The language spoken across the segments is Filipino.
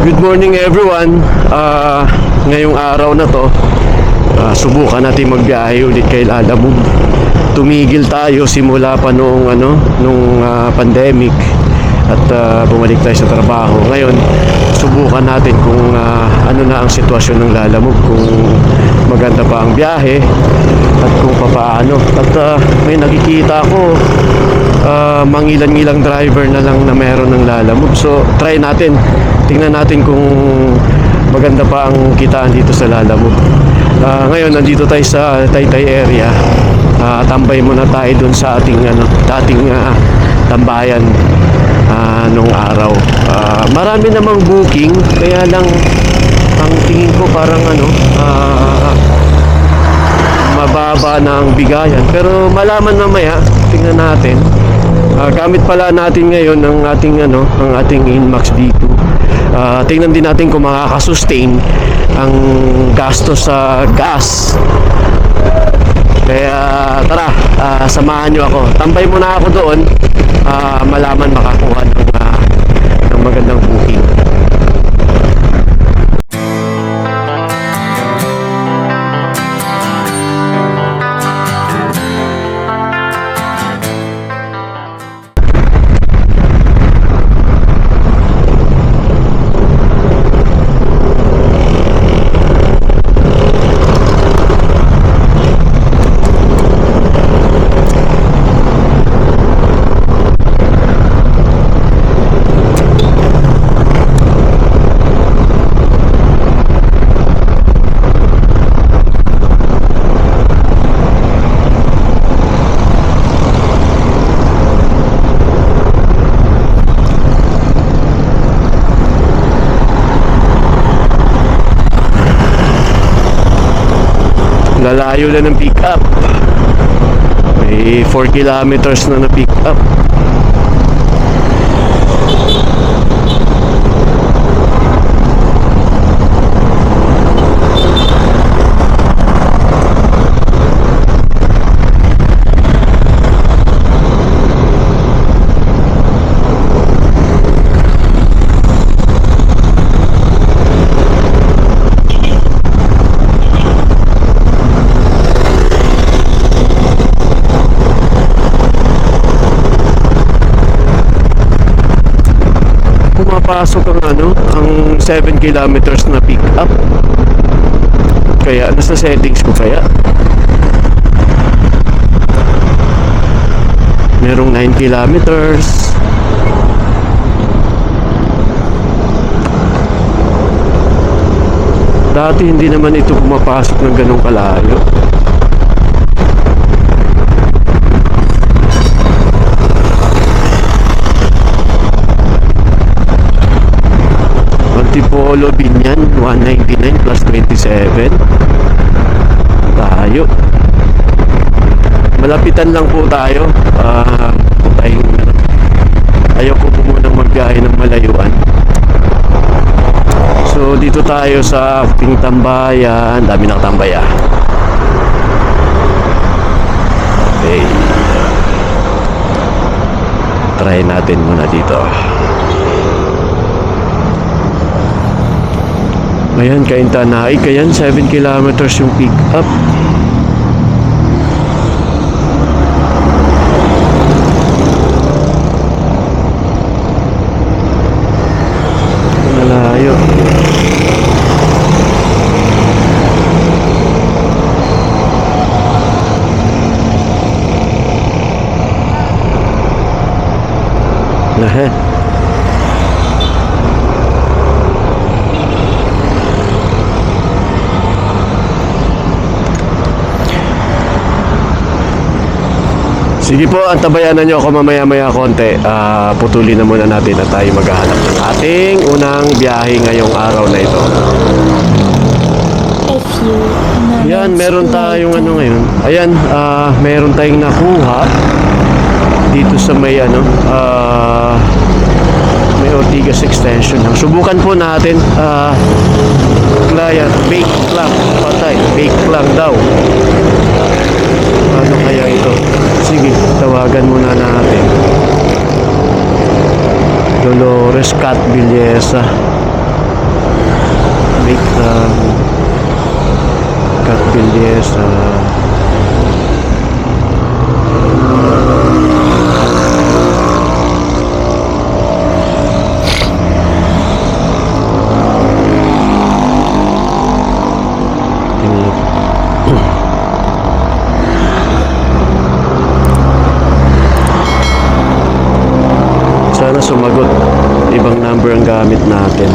Good morning everyone. Ngayong araw na to, subukan natin magbiyahe ulit kay Lalamove. Tumigil tayo simula pa nung pandemic at bumalik tayo sa trabaho. Ngayon, subukan natin kung ano na ang sitwasyon ng Lalamove, kung maganda pa ang biyahe at kung papaano. At may nakikita ko mangilan-ngilang driver na lang na meron ng Lalamove. So try natin, tingnan natin kung maganda pa ang kitaan dito sa Lalamove. Ngayon nandito tayo sa Taytay area. Tambay muna tayo dun sa ating dating tambayan nung araw. Marami namang booking, kaya lang ang tingin ko parang mababa na ang bigayan, pero malaman mamaya, tingnan natin. Gamit pala natin ngayon ang ating Inmax D2. Tingnan din natin kung makakasustain ang gastos sa gas. Kaya tara, samahan nyo ako. Tambay muna ako doon, malaman makakuha ng magandang booking. Lalayo na ng pick up. May 4 kilometers na pick up. Pasok ang 7 kilometers na pick up. Kaya nasa settings ko kaya merong 9 kilometers. Dati hindi naman ito pumapasok ng ganong kalayo. Antipolo Binyan 199 plus 27 tayo. Malapitan lang po tayo. Ayaw ko po munang magbiyahe ng malayuan. So dito tayo sa ating tambayan. Dami nakatambay Okay, try natin muna dito. Ayan, Kaintanay, kayan 7 kilometers yung pick up. Malayo. Lahat. Sige po, antabayanan nyo ako mamaya-maya konti. Putulin na muna natin at tayo maghahanap ng ating unang biyahe ngayong araw na ito. Ayan, meron tayong ngayon. Ayan, meron tayong nakuha dito sa may may Ortigas extension. Subukan po natin. Client, bake lang. Patay, bake lang daw. Ano kaya ito? Sige, tawagan muna natin. Dolores Cat Villesa. bake cut pilyesa. Sana sumagot. Ibang number ang gamit natin.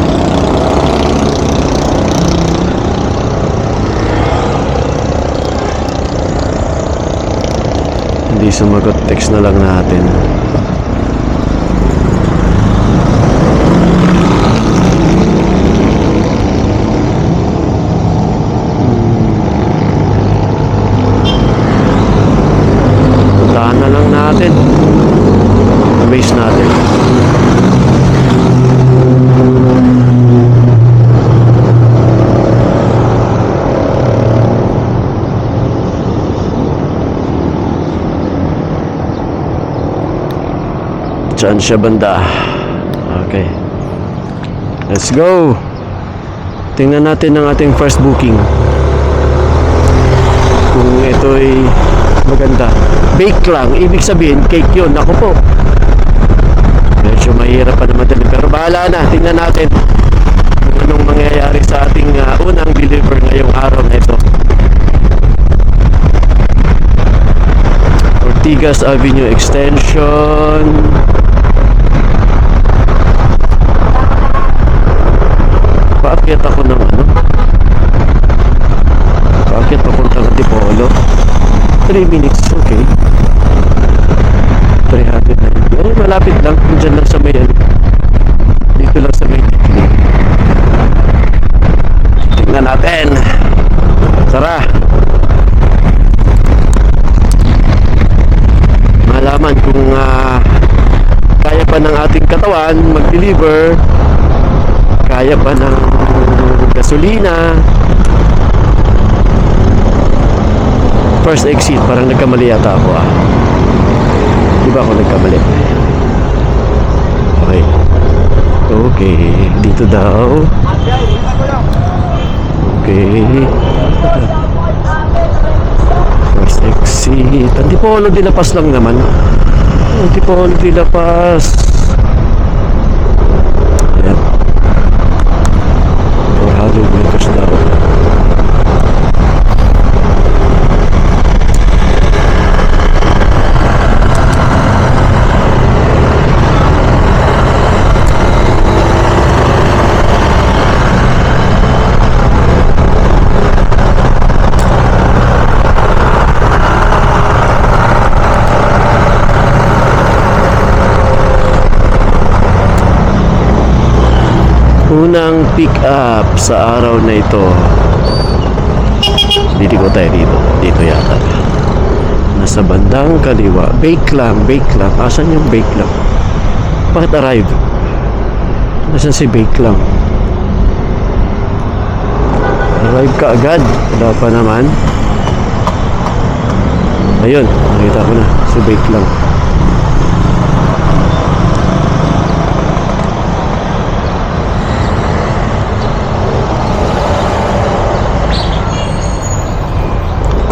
Hindi sumagot, text na lang natin. Puntahan na lang natin. Base natin. Saan siya banda? Okay. Let's go. Tingnan natin ang ating first booking. Kung ito'y maganda. Bake lang. Ibig sabihin, cake yun. Ako po. Medyo mahirap pa naman din. Pero bahala na. Tingnan natin kung anong mangyayari sa ating unang deliver ngayong araw na ito. Ortigas Avenue Extension. Paakyat ako ng ano? Paakyat papuntang Antipolo. 3 minutes, okay. 390. Eh, malapit lang. Diyan lang sa may ano. Dito lang sa may tikli. Tingnan natin. Tara. Malaman kung kaya pa ng ating katawan mag-deliver. Kaya pa ng gasolina. First exit, parang nagkamali yata ako Di ba ako nagkamali? Okay. Okay, dito daw. Okay. First exit. Antipolo de La Paz lang naman. Antipolo de La Paz. Ayan. 400 meters daw. Unang pick up sa araw na ito. Dito tayo dito. Dito yata. Nasa bandang kaliwa. Bake lang. Asan yung bake lang? Bakit arrive? Nasaan si bake lang? Arrive ka agad. Wala pa naman. Ayun. Nakita ko na. Si bake lang.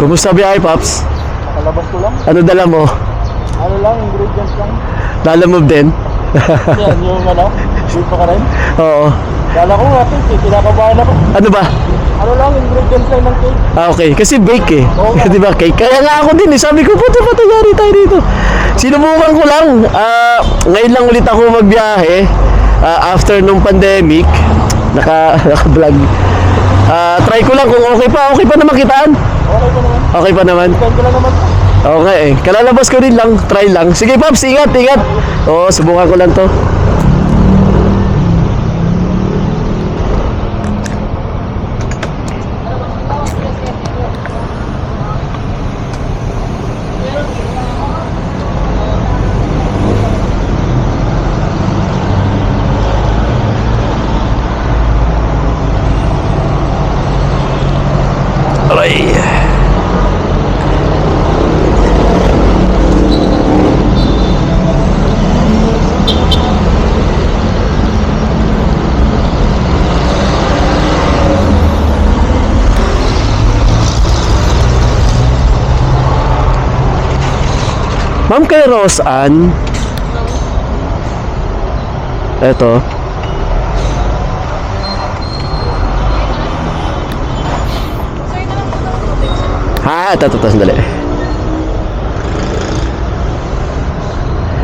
Kumusta biyahe, Pops? Nakalabas ko lang. Ano dala mo? Ano lang, ingredients lang. Lalamove din? Yan, yung ano, sweet pa ka rin. Oo. Dala ko nga, cake, kinakabahan ako. Ano ba? Ano lang, ingredients lang ng cake. Okay. Kasi bake eh. Oo. Di ba cake? Kaya nga ako din eh. Sabi ko, puto pa tayo dito. Sinubukan ko lang. Ngayon lang ulit ako magbiyahe. After nung pandemic. Naka-vlog. Try ko lang kung okay pa. Okay pa naman kitaan. Okay pa naman. Okay pa naman. Stand ko lang naman. Okay eh. Kalalabas ko rin lang. Try lang. Sige, Pops. Ingat. Oo, subukan ko lang to. Aray. Ma'am, kay Rose Ann. Eto. Ha, ito, sandali.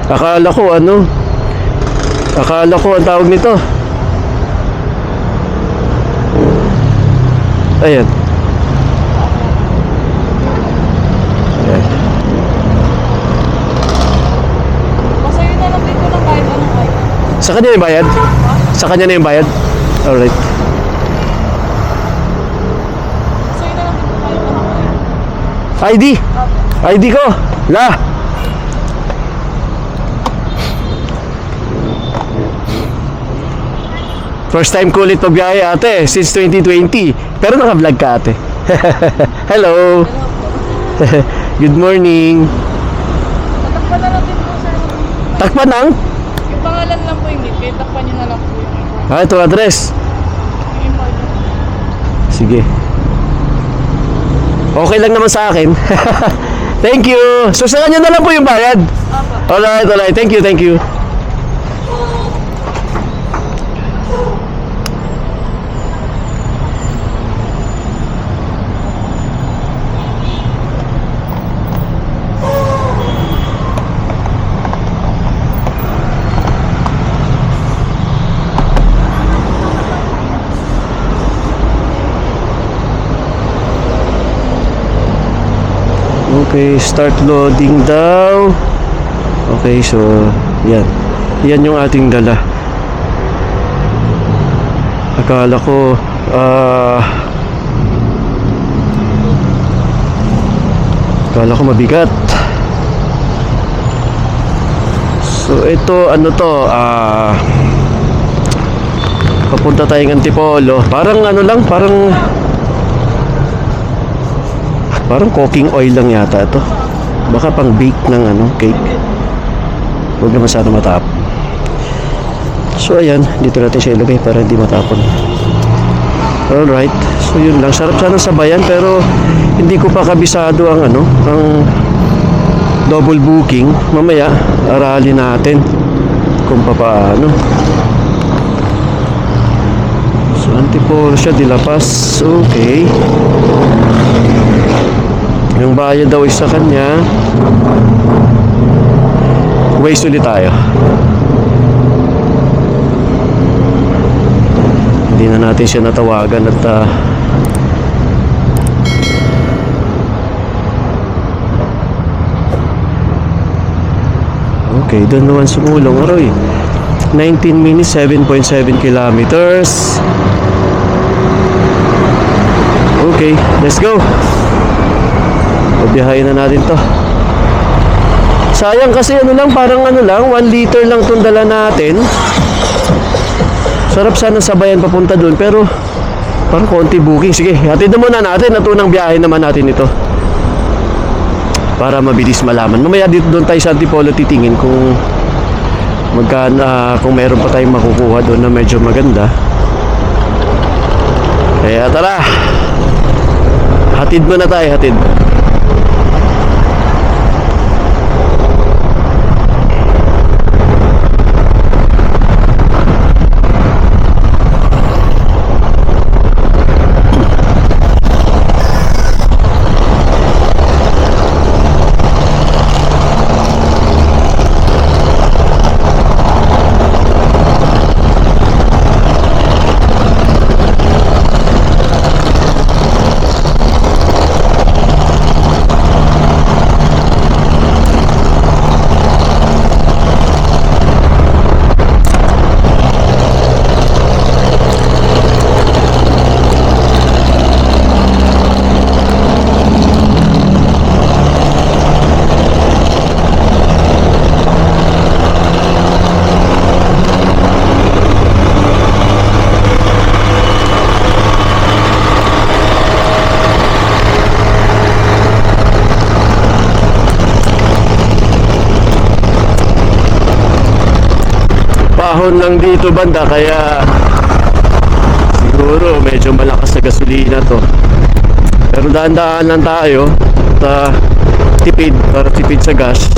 Akala ko ang tawag nito. Ayan. Ayan. Masaya na lang dito ng kahit anong kahit. Sa kanya yung bayad? Sa kanya na yung bayad? Alright. Masaya na lang dito kahit anong kahit. ID! ID ko! La! First time ko ulit pagbiyahe ate, since 2020. Pero naka-vlog ka ate. Hello! Good morning! Tatakpan na lang din po sir. Takpan ang? Yung pangalan lang po yung need. Kaya takpan nyo na lang po yung info. Ah, ito address. Yung info nyo. Sige. Okay lang naman sa akin. Thank you! So sa kanya na lang po yung bayad. Apa. Alright. Thank you. Okay, start loading daw. Okay, so yan. Yan yung ating dala. Akala ko mabigat. So ito ano to, papunta tayong Antipolo. Parang ano lang, parang cooking oil lang yata ito. Baka pang bake ng cake. Huwag naman sana matapon. So ayan, dito natin siya ilagay para hindi matapon. Alright, so yun lang. Sarap sana sa bayan pero hindi ko pa kabisado ang ang double booking. Mamaya, aralin natin kung paano. So Antipolo siya, De La Paz. Okay. Yung bayad daw is sa kanya. Waste ulit tayo. Hindi na natin siya natawagan at okay, doon naman sumulong Aroy. 19 minutes, 7.7 kilometers. Okay, let's go. Biyahayin na natin to. Sayang kasi parang 1 liter lang itong dala natin. Sarap sana sabayan papunta dun pero parang konti booking. Sige, hatid na muna natin at unang biyahe naman natin ito para mabilis malaman. Mamaya dito doon tayo sa Antipolo titingin kung kung meron pa tayong makukuha doon na medyo maganda. Kaya tara, hatid muna tayo, hatid. Pahon lang dito banda kaya siguro medyo malakas sa gasolina to. Pero dahan-dahan lang tayo at tipid, para tipid sa gas.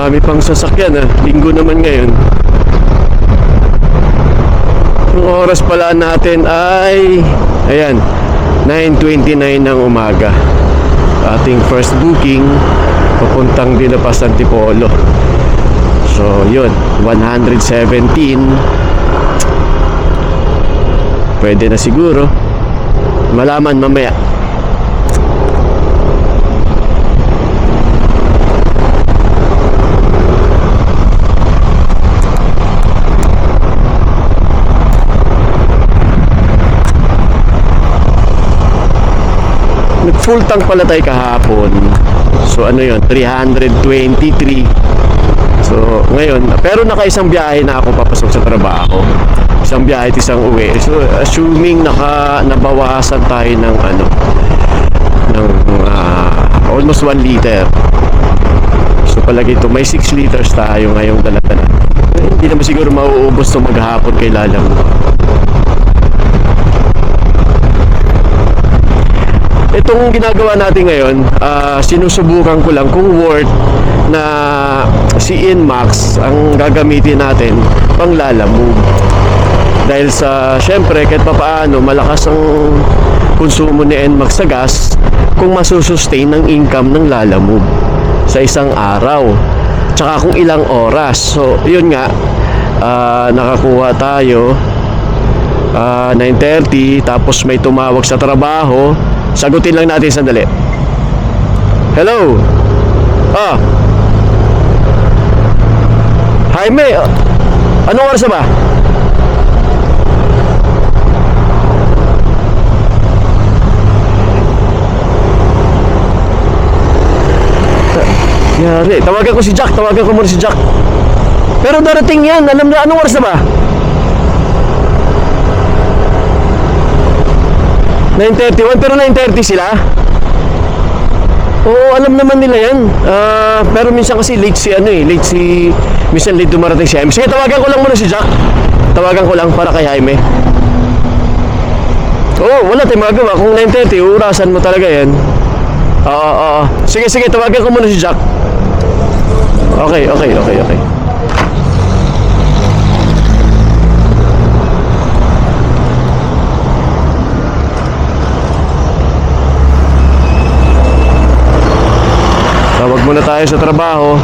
Marami pang sasakyan linggo naman ngayon. Yung oras pala natin ay ayan, 9:29 ng umaga. Ating first booking papuntang Dilapas Antipolo. So yun, 117. Pwede na siguro. Malaman mamaya. Full tank pala tayo kahapon. So ano yun, 323. So ngayon, pero naka-isang biyahe na ako papasok sa trabaho. Isang biyahe at isang uwi. So assuming nabawasan tayo ng almost 1 liter. So palagi ito, may 6 liters tayo ngayong dala-dala. Hindi naman siguro mauubos ito maghapon kay Lalang. Itong ginagawa natin ngayon, sinusubukan ko lang kung worth na si Inmax ang gagamitin natin pang Lalamove. Dahil sa, syempre, kahit papaano, malakas ang konsumo ni Inmax sa gas kung masusustain ang income ng Lalamove sa isang araw. Tsaka kung ilang oras. So, yun nga, nakakuha tayo 9:30, tapos may tumawag sa trabaho. Sagutin lang natin sandali. Hello? Jaime, anong oras na ba? Yari, tawagan ko si Jack. Tawagan ko muna si Jack. Pero darating yan. Alam na, anong oras na ba? 9:31, pero 9:30 sila. Oo, alam naman nila yan. Pero minsan kasi late si minsan late dumarating si Jaime. Sige, tawagan ko lang muna si Jack. Tawagan ko lang para kay Jaime. Oo, wala tayong magawa. Kung 9:30, urasan mo talaga yan. Oo. Sige, tawagan ko muna si Jack. Okay. Tawag muna tayo sa trabaho.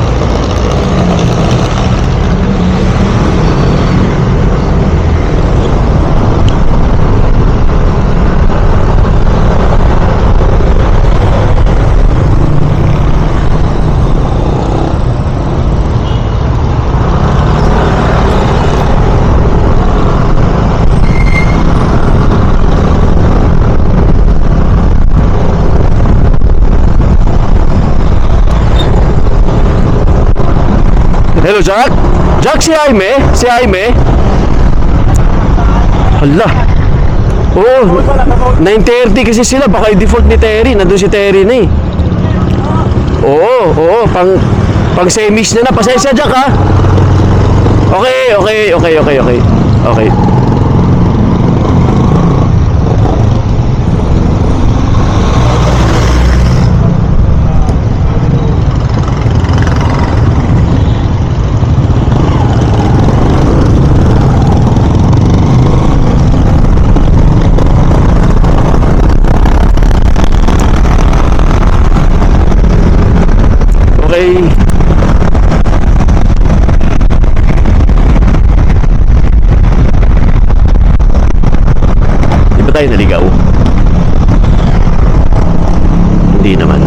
Hello, Jack? Jack, si Jaime? Hala. Oo, 9:30 kasi sila. Baka i-default ni Terry. Nandun si Terry na eh. Oo. Pang semis na na. Pasensya, Jack, ha? Okay. Di ba tayo naligaw? Hindi naman.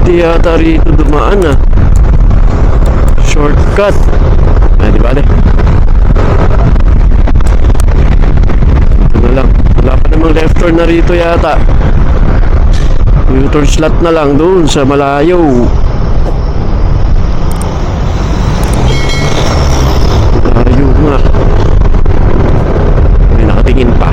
Pwede yata rito dumaan ah. Shortcut. Di ba? Ano lang. Wala pa namang left turn na rito yata. U-turn slot na lang doon sa malayo. Malayo nga. May nakatingin pa.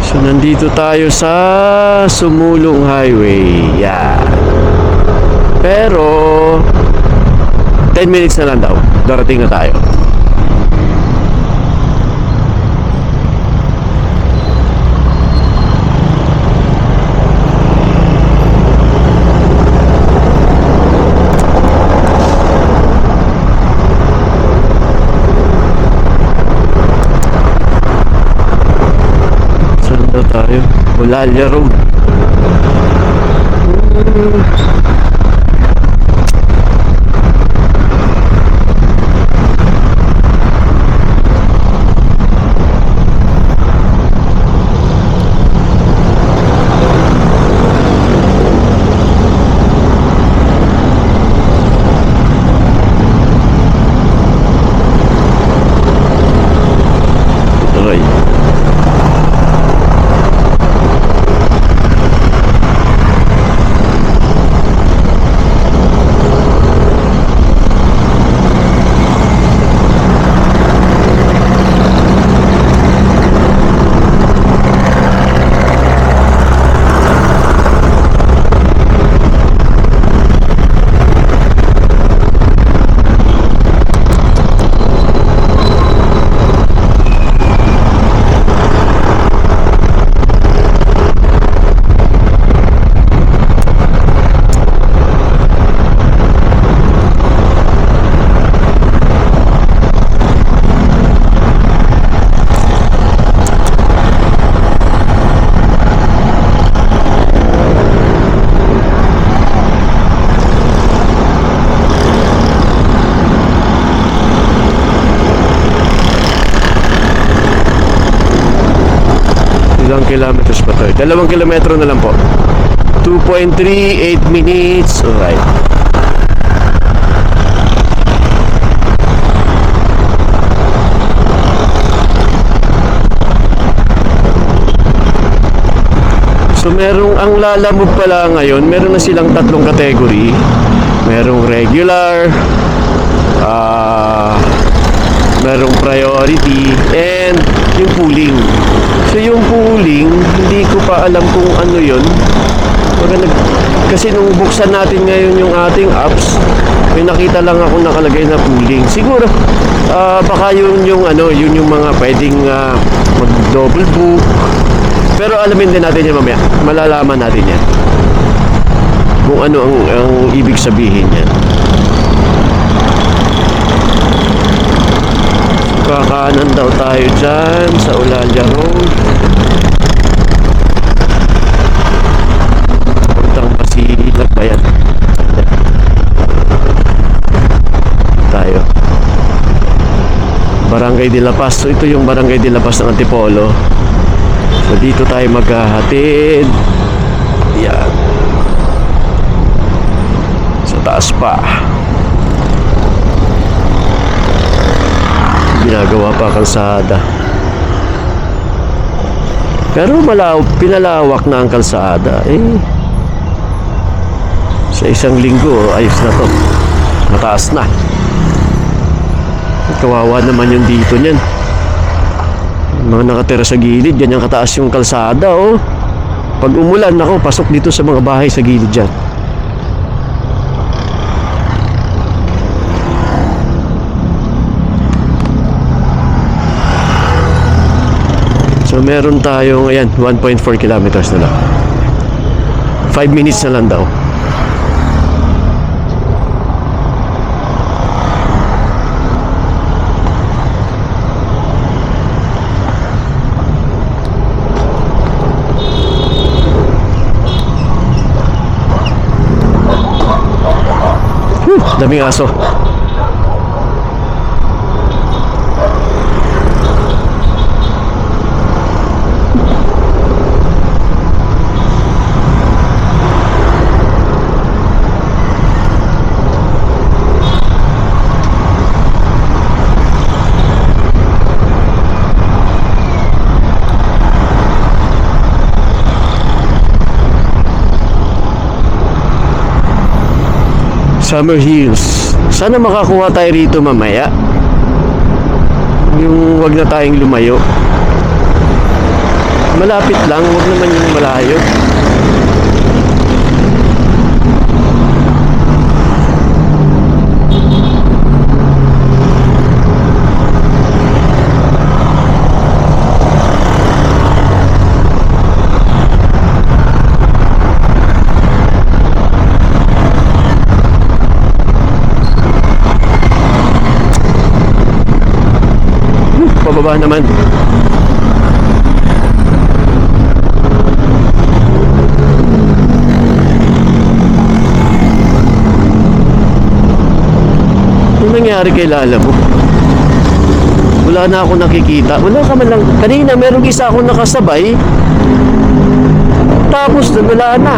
So nandito tayo sa Sumulong Highway. Yeah. Pero 10 minutes na lang daw. Darating na tayo. Saan daw tayo? Olalia Road. Aray. Ilang kilometers pa tayo? 2 kilometro na lang po. 2.3, 8 minutes. Alright. So merong ang Lalamove pala ngayon, meron na silang 3 category. Merong regular, merong priority, and yung pooling. So yung pooling, hindi ko pa alam kung ano yun. Kasi nung buksan natin ngayon yung ating apps, may nakita lang ako nakalagay na pooling. Siguro, baka yun yung mga pwedeng mag-double book. Pero alamin din natin yan mamaya. Malalaman natin yan. Kung ano ang ibig sabihin yan. Kakanan daw tayo dyan sa Olalia Road. Puntang Basilag ba yan? Tayo. Barangay de la Paz. So ito yung Barangay de la Paz ng Antipolo. So dito tayo maghahatid. Yan. Sa taas pa. Ginagawa pa kalsada. Pero pinalawak na ang kalsada. Sa isang linggo, ayos na to. Mataas na. Kawawa naman yung dito niyan. Mga nakatira sa gilid, yan yung kataas yung kalsada, oh. Pag umulan, ako, pasok dito sa mga bahay sa gilid dyan. So meron tayong, ayan, 1.4 kilometers na lang. 5 minutes na lang daw. Daming aso. Summer Hills. Sana makakuha tayo rito mamaya. Yung wag na tayong lumayo. Malapit lang, wag naman yung malayo. Pababa naman. Ano nangyari kay Lala mo? Wala na ako nakikita. Wala ka man lang. Kanina merong isa akong nakasabay. Tapos wala na.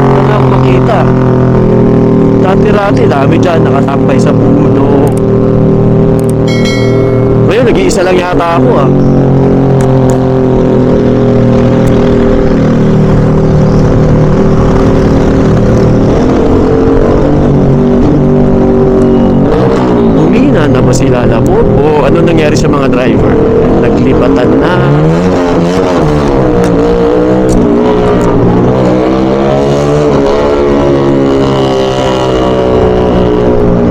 Wala na akong makita. Dati-rati, dami dyan, nakatampay sa puno. Ngayon, nag-iisa lang yata ako ah. Humina na ba si Lala mo? O ano nangyari sa mga driver? Naglipatan na.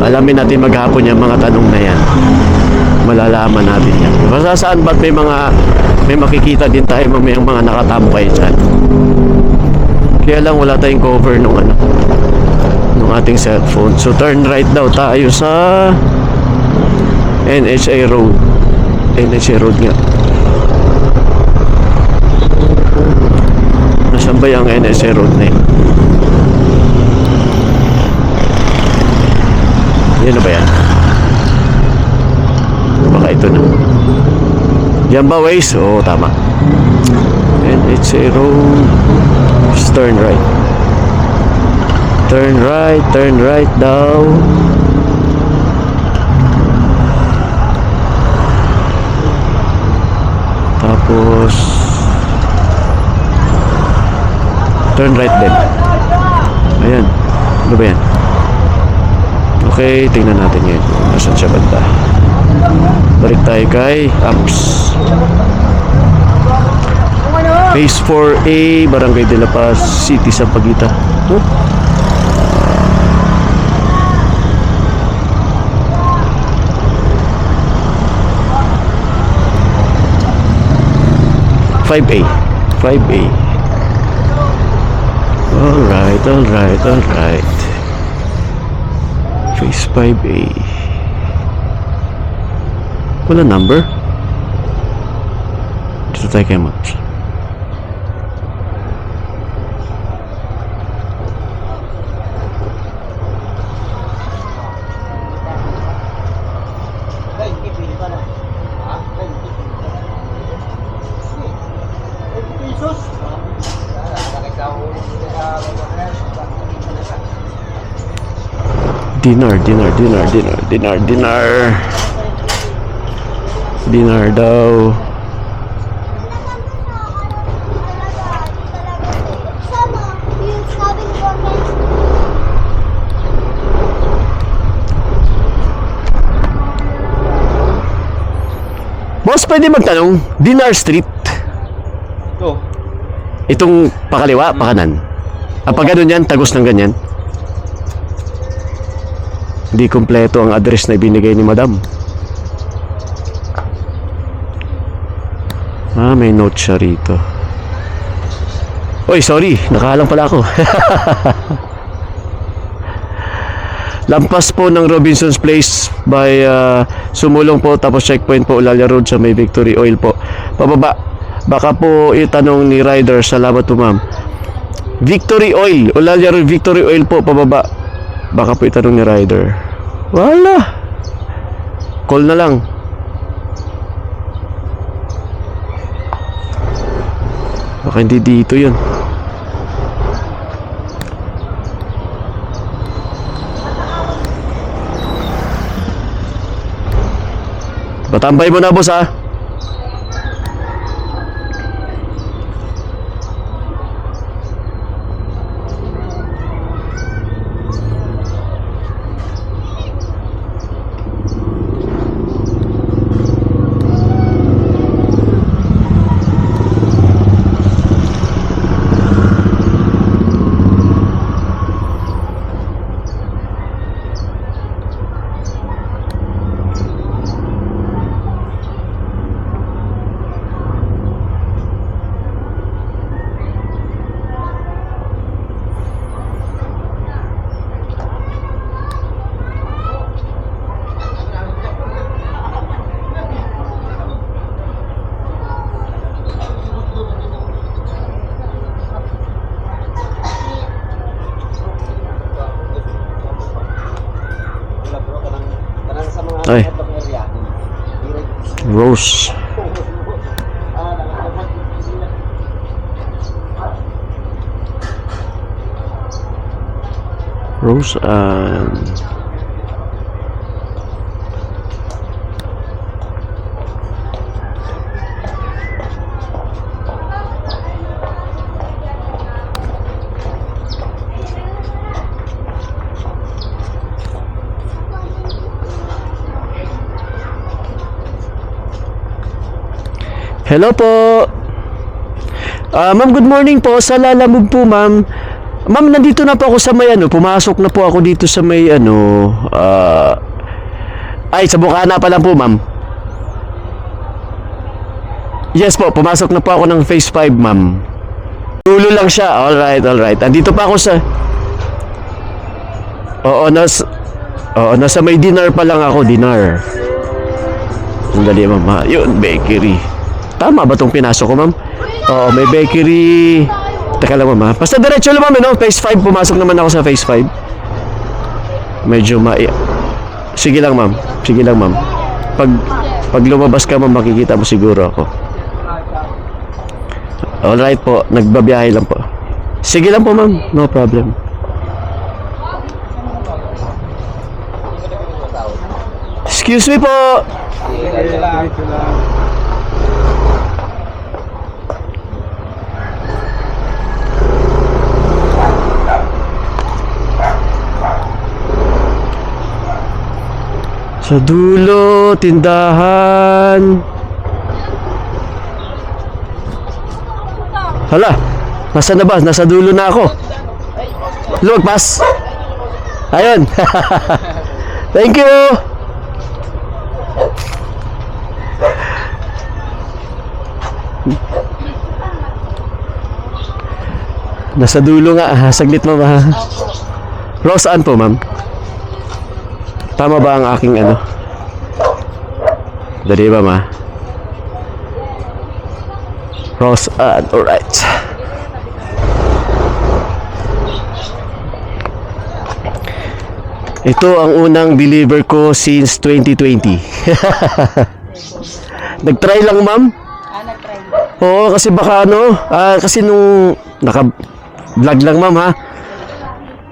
Alamin natin maghapon yung mga tanong na yan. Malalaman natin yan. Basta saan ba't may makikita din tayo mamayang mga nakatampay dyan. Kaya lang wala tayong cover nung ating cellphone. So turn right daw tayo sa NHA Road. NHA Road nga. Nasaan ba yung NHA Road na yun? Yan na ba yan? Baka ito na. Yan ba ways? Oo, tama. NHA Road. Just turn right. Turn right daw. Tapos turn right din. Ayan. Ano ba yan? Okay, tingnan natin yun. Nasaan siya banda? Balik tayo kay Apps. Phase 4A, Barangay de la Paz, City Sampaguita. Huh? ...5A. Alright. Phase 5A. Wala number? Dito tayo kay Maps. Dinar daw. Boss, pwede magtanong, Dinar Street. Ito. Itong pakaliwa, pakanan. Pag ganun yan, tagos ng ganyan. Hindi kompleto ang address na ibinigay ni Madam. May note siya rito. Oy, sorry, nakahalang pala ako. Lampas po ng Robinson's Place by Sumulong po, tapos checkpoint po Ulalia Road sa may Victory Oil po. Pababa. Baka po itanong ni Rider. Salamat po, ma'am. Victory Oil, Ulalia Road, Victory Oil po, pababa. Baka po itanong ni Rider. Wala. Call na lang. Baka hindi dito yun. Patambay mo na, boss, ha? Ay. Rose. Rose and hello po. Ma'am, good morning po. Sa Lalamove po, ma'am. Ma'am, nandito na po ako sa may ano. Pumasok na po ako dito sa may ano. Ay, sa Bukana pa lang po, ma'am. Yes po, pumasok na po ako ng phase 5, ma'am. Dulo lang siya. Alright, alright. Andito pa ako sa... Oo, nasa may dinner pa lang ako. Dinner. Sandali, ma'am. Yun, bakery. Tama ba itong pinasok ko, ma'am? Oo, may bakery. Teka lang, ma'am. Basta diretso lang, ma'am. No? Phase 5. Pumasok naman ako sa phase 5. Medyo Sige lang, ma'am. Sige lang, ma'am. Pag lumabas ka, ma'am, makikita mo siguro ako. Alright po. Nagbabiyahe lang po. Sige lang po, ma'am. No problem. Excuse me po. Sa dulo, tindahan. Hala, nasa na ba? Nasa dulo na ako. Lumagpas. Ayun. Thank you. Nasa dulo nga. Saglit, ma'am. Rose Ann po, ma'am. Tama ba ang aking ano? Dali ba, ma? Rose Ann, alright. Ito ang unang deliver ko since 2020. Nag-try lang, ma'am? Nag-try. Oo, kasi baka ano, kasi nung naka-vlog lang, ma'am, ha?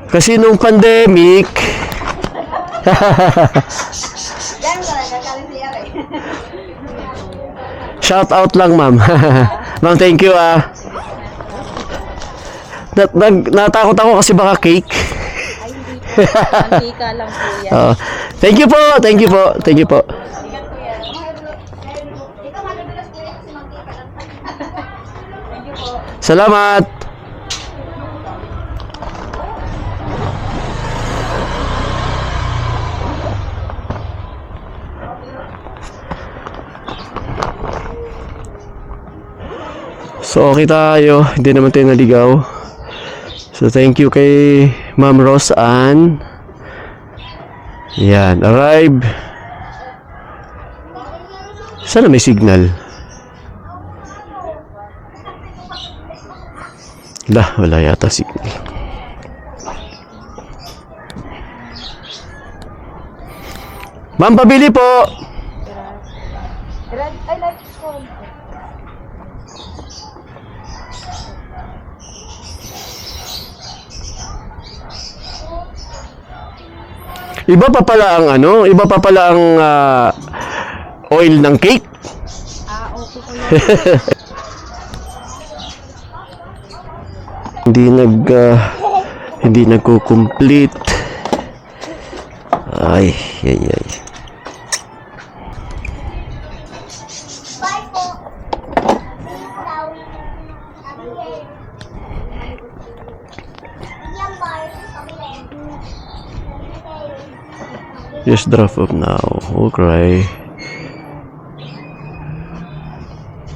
Kasi nung pandemic, shout out lang, ma'am. Ma'am, thank you, natakot ako kasi baka cake. Mantika lang po yan. Thank you po, thank you po, thank you po. Salamat. So okay tayo, hindi naman tayo naligaw. So thank you kay Ma'am Rose Ann. Yan, arrive. Sana may signal. Wala yata signal. Ma'am, pabili po. I like phone. Iba pa pala ang ano, iba pa pala ang oil ng cake. Okay po yan. Hindi nagko-complete. Ay. Just drop off now. Okay.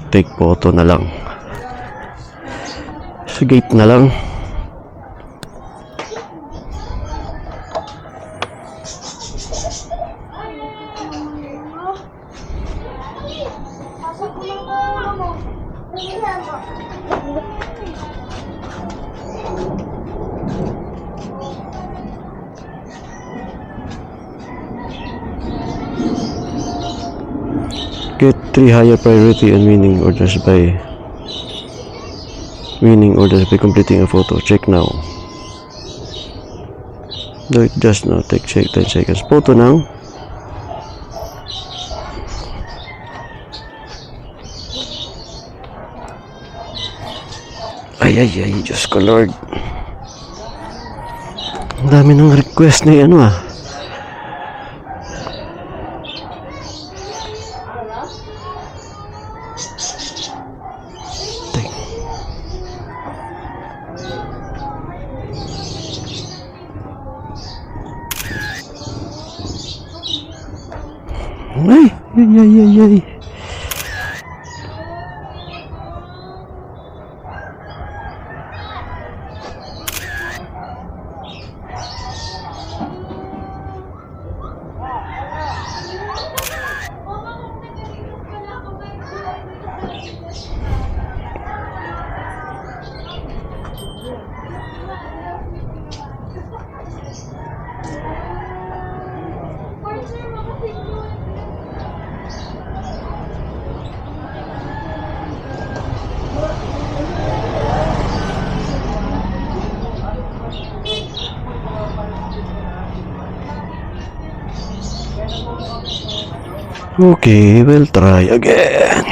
Take photo na lang. Sa gate na lang. Get 3 higher priority on winning orders by completing a photo. Check now. Do it just now. Take 10 seconds. Photo now. Ay, Diyos ko Lord. Ang dami ng request na ano ah. Ay. Okay, we'll try again.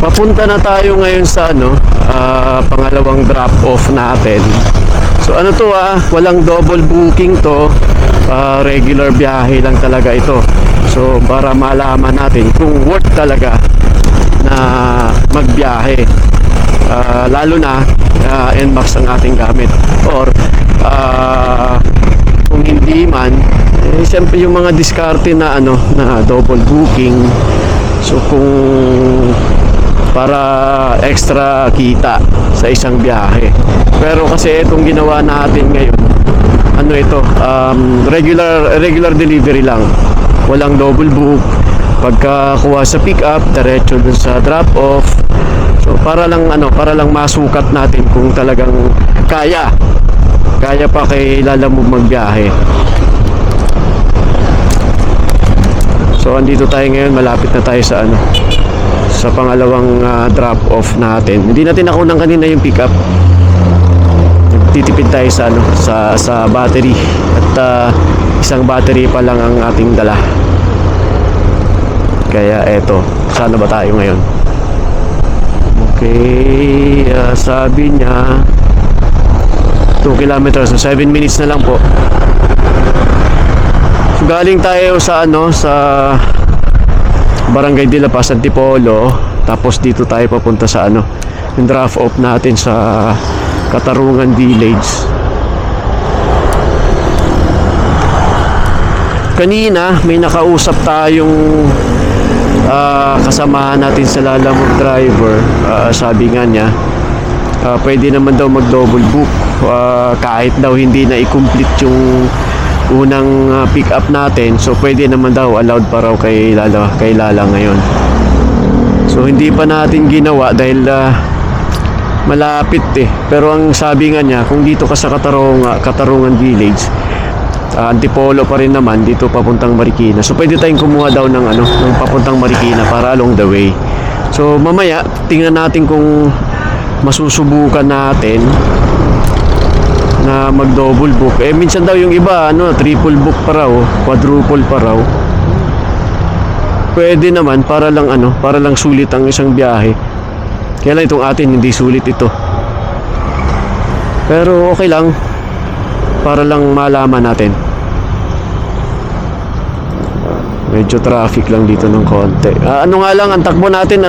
Papunta na tayo ngayon sa pangalawang drop off natin. So ano to walang double booking to, regular biyahe lang talaga ito. So para malaman natin kung worth talaga na magbiyahe, lalo na NMAX ang ating gamit, or kung hindi man, siyempre yung mga diskarte na na double booking. So kung para extra kita sa isang biyahe. Pero kasi itong ginawa natin ngayon, regular delivery lang. Walang double book. Pagka kuha sa pick up, diretso dun sa drop off. So para lang masukat natin kung talagang kaya pa kay Lalamove magbiyahe. So andito tayo ngayon, malapit na tayo sa sa pangalawang drop off natin. Hindi natin nakunan kanina yung pick up. Titipid tayo sa battery, at isang battery pa lang ang ating dala. Kaya eto, sana ba tayo ngayon? Okay, sabi niya 2 kilometers, so 7 minutes na lang po. So, galing tayo sa Barangay de la Paz, Antipolo, tapos dito tayo papunta sa yung drop off natin sa Katarungan Village. Kanina may nakausap tayong kasamahan natin sa Lalamove driver. Sabi nga niya, pwede naman daw mag double book, kahit daw hindi na i-complete yung unang pick up natin. So pwede naman daw, allowed pa raw kay Lala ngayon. So hindi pa natin ginawa dahil malapit pero ang sabi nga niya, kung dito ka sa Katarungan Village, Antipolo pa rin naman, dito papuntang Marikina. So pwede tayong kumuha daw ng ng papuntang Marikina para along the way. So mamaya tingnan natin kung masusubukan natin na mag double book. Eh minsan daw yung iba triple book pa raw, quadruple pa raw. Pwede naman para lang sulit ang isang biyahe. Kaya lang itong atin hindi sulit ito. Pero okay lang, para lang malaman natin. Medyo traffic lang dito ng konti. Ano nga lang, ang takbo natin,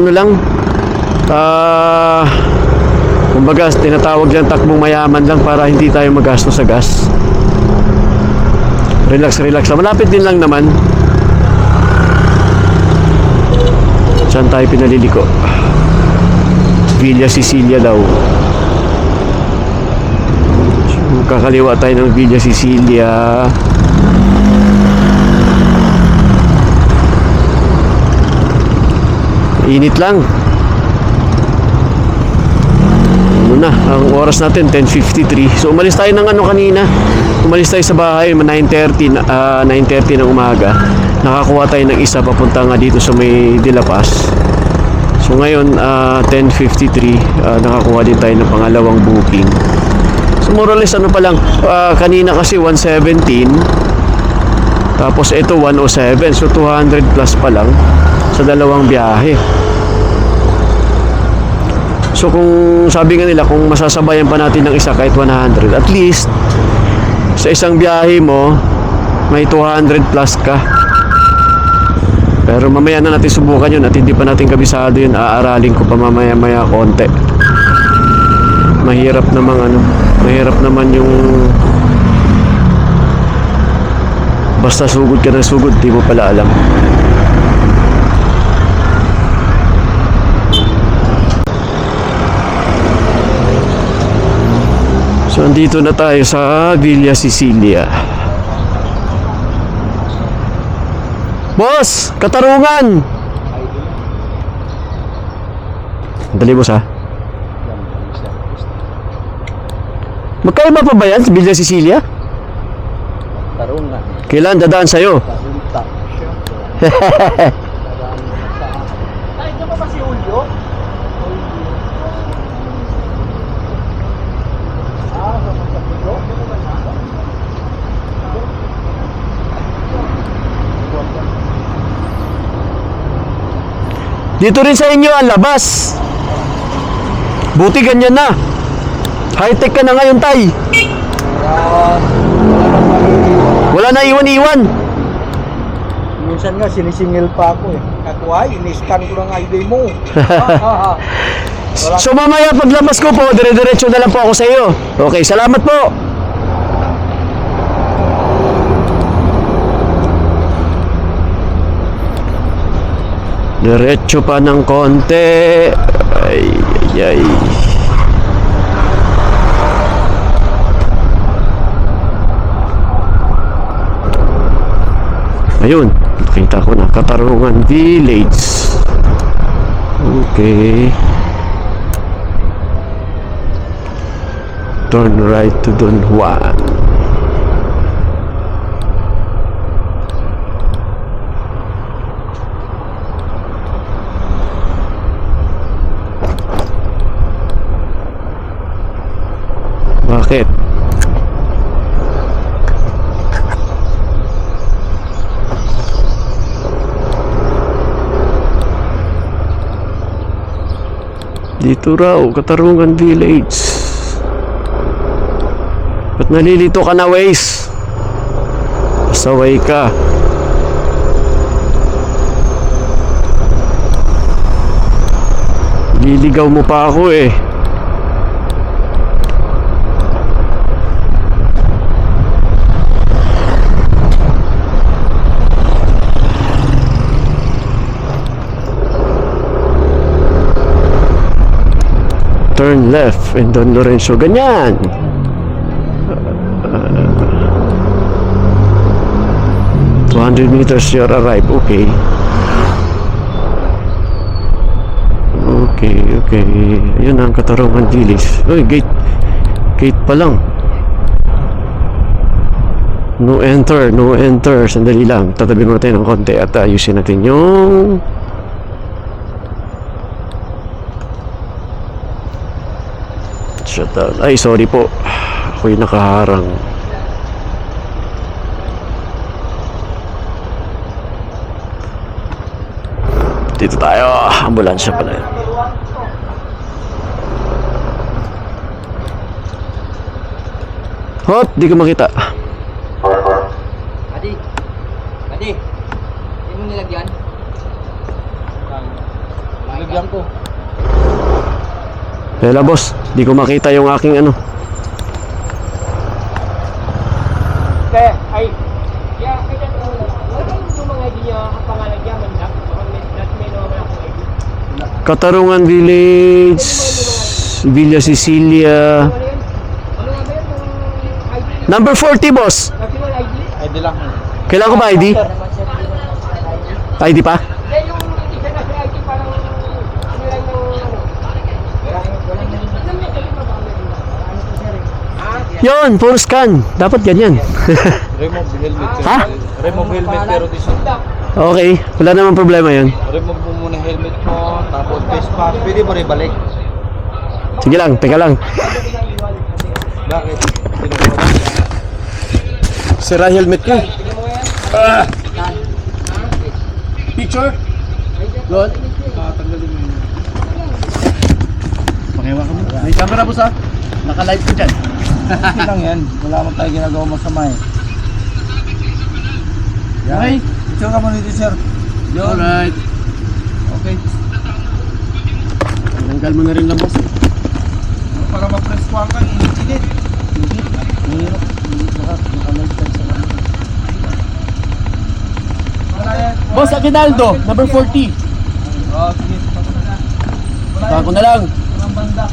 kumbaga, tinatawag dyan takbong mayaman lang para hindi tayo magasto sa gas. Relax lang. Malapit din lang naman. Saan tayo pinaliliko? Villa Sicilia daw. Kakaliwa tayo ng Villa Sicilia. Init lang. Ang oras natin 10:53. So umalis tayo ng kanina. Umalis tayo sa bahay 9:30 ng umaga. Nakakuha tayo ng isa papunta nga dito sa may De La Paz. So ngayon 10:53, nakakuha din tayo ng pangalawang booking. So more or less pa lang, kanina kasi 117, tapos ito 107, so 200 plus pa lang sa dalawang biyahe. So kung sabi nga nila, kung masasabayan pa natin ng isa kahit 100, at least sa isang biyahe mo may 200 plus ka. Pero mamaya na natin subukan yun at hindi pa natin kabisado yun. Aaralin ko pa mamaya konti. Mahirap naman yung basta sugod ka ng sugod, di mo pala alam. So andito na tayo sa Villa Sicilia. Boss, Katarungan. Dali boss ha. Magkaiba pa ba yan sa Villa Sicilia? Tarungan. Kailan dadaan sa'yo? Tarunta. Ay, ito pa si Julio? Dito rin sa inyo ang labas. Buti ganyan na. High-tech ka na ngayon, tay. Wala na iwan-iwan. Minsan nga sinisingil pa ako eh. Ako ay, ini-scan ko ng ID mo. So mamaya paglabas ko po, dire-diretso na lang po ako sa iyo. Okay, salamat po. Diretso pa ng konti. Ay. Ayun, nakita ko na Katarungan Village. Okay. Turn right to Don Juan. Bakit? Dito raw, Katarungan Village. Ba't nalilito ka na, Waze? Pasaway ka. Liligaw mo pa ako eh. Turn left in Don Lorenzo. Ganyan. 200 meters your arrive. Okay. Okay. Ayun ang Katarungan Village. Uy, gate pa lang. No enter. Sandali lang. Tatabi mo natin ng konti at ayusin natin yung Shutdown. Ay, sorry po. Ako'y nakaharang. Dito tayo. Ambulansya pala yun. Hop, di ko makita. Adi. Adi. Hindi mo nilagyan? Nilagyan ko. Lela boss, di ko makita yung aking ano. Kaya, ay, ya, kaya wala yung mga ID niya ang pangalan niya, mandak, may naman akong ID. Katarungan Village, Villa Cecilia. Ano yan? Ano nga ba yan? Yung ID? Number 40 boss. National ID? Ay, di lang. Kailangan ko ba ID? ID pa? Then yung international ID parang, ano lang yung, ano? Alam niya, kasi mababa yun. Ano to sir eh? Ah, Yon, puro scan. Dapat ganyan. Remove helmet. Ha? Remove helmet pero this one. Okay, wala namang problema yun. Remove mo muna helmet mo, tapos face mask. Pwede mo rin balik. Sige lang, teka lang. Bakit? Tinukuha na. Sira helmet ko. Picture? Lord? Tanggalin mo yun. Pakiwa ka mo. May camera po sa? Naka-live ko dyan. Okay lang yan. Wala mo tayo ginagawa masama eh. Okay. Picture ka mo nito sir. Alright. Okay. Tanggal mo na rin lang boss. Para ma-press ko ang kan, init. Mahirap. Naka-live tayo sa kanya. Boss Aguinaldo, number 40. Oh, sige. Tako na lang. Ang banda.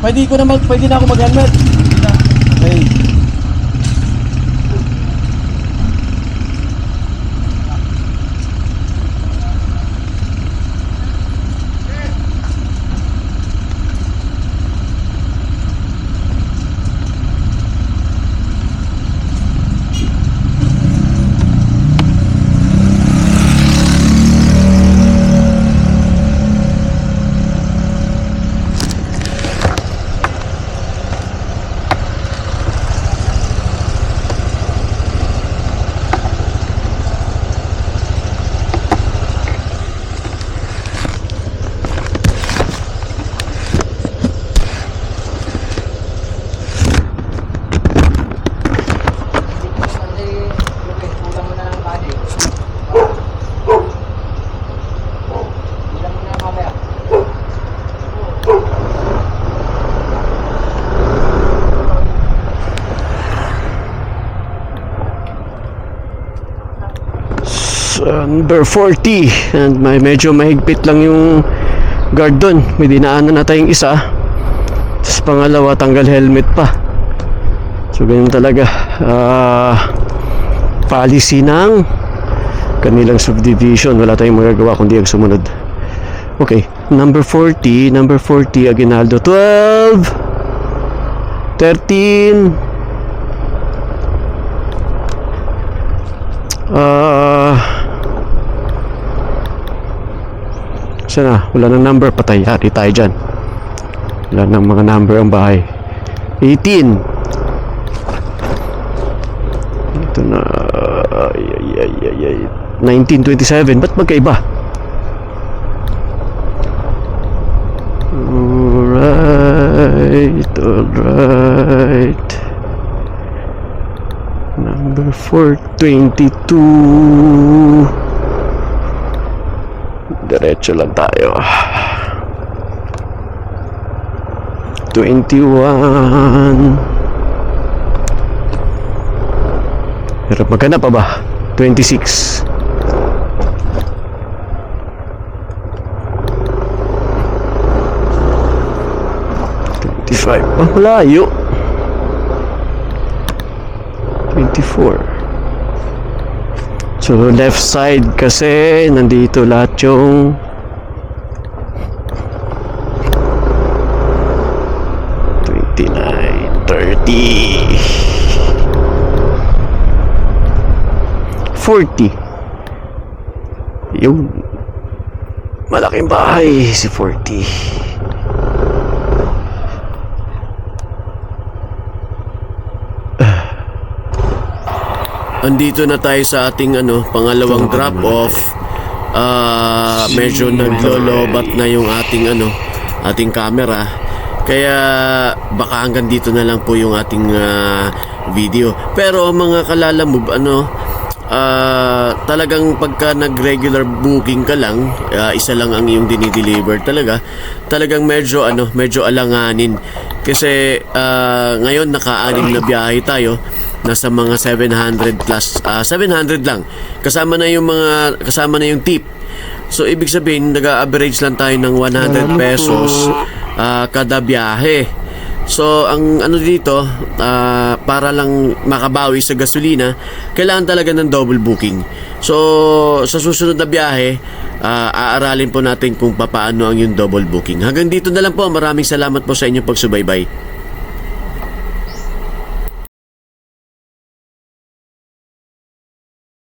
Pwede na ako mag-helmet. Okay. Number 40 and medyo mahigpit lang yung guard doon. May dinaanan na tayong isa, tapos pangalawa tanggal helmet pa. So ganyan talaga policy ng kanilang subdivision. Wala tayong magagawa kundi ang sumunod. Okay, number 40 Aguinaldo. 12 13 sana wala nang number, patay hari tayo dyan. Wala nang mga number ang bahay. 18 ito na. 1927. Ba't magkaiba? Alright. Number 422. Diretso lang tayo. 21. Hirap maghanap pa ba? 26. 25. Oh, malayo. 24. So left side kasi nandito lahat yung 40. Yung malaking bahay, si 40. Andito na tayo sa ating pangalawang drop off. Medyo naglolobat na yung ating camera. Kaya baka hanggang dito na lang po yung ating video. Pero mga kalalamove, talagang pagka nag-regular booking ka lang, isa lang ang iyong dinideliver talagang medyo alanganin. Kasi ngayon naka-anim na biyahe tayo. Nasa mga 700 plus 700 lang kasama na yung tip. So ibig sabihin nag-average lang tayo ng 100 pesos kada biyahe. So ang dito para lang makabawi sa gasolina, kailangan talaga ng double booking. So sa susunod na biyahe aaralin po natin kung paano ang yung double booking. Hanggang dito na lang po. Maraming salamat po sa inyong pagsubaybay.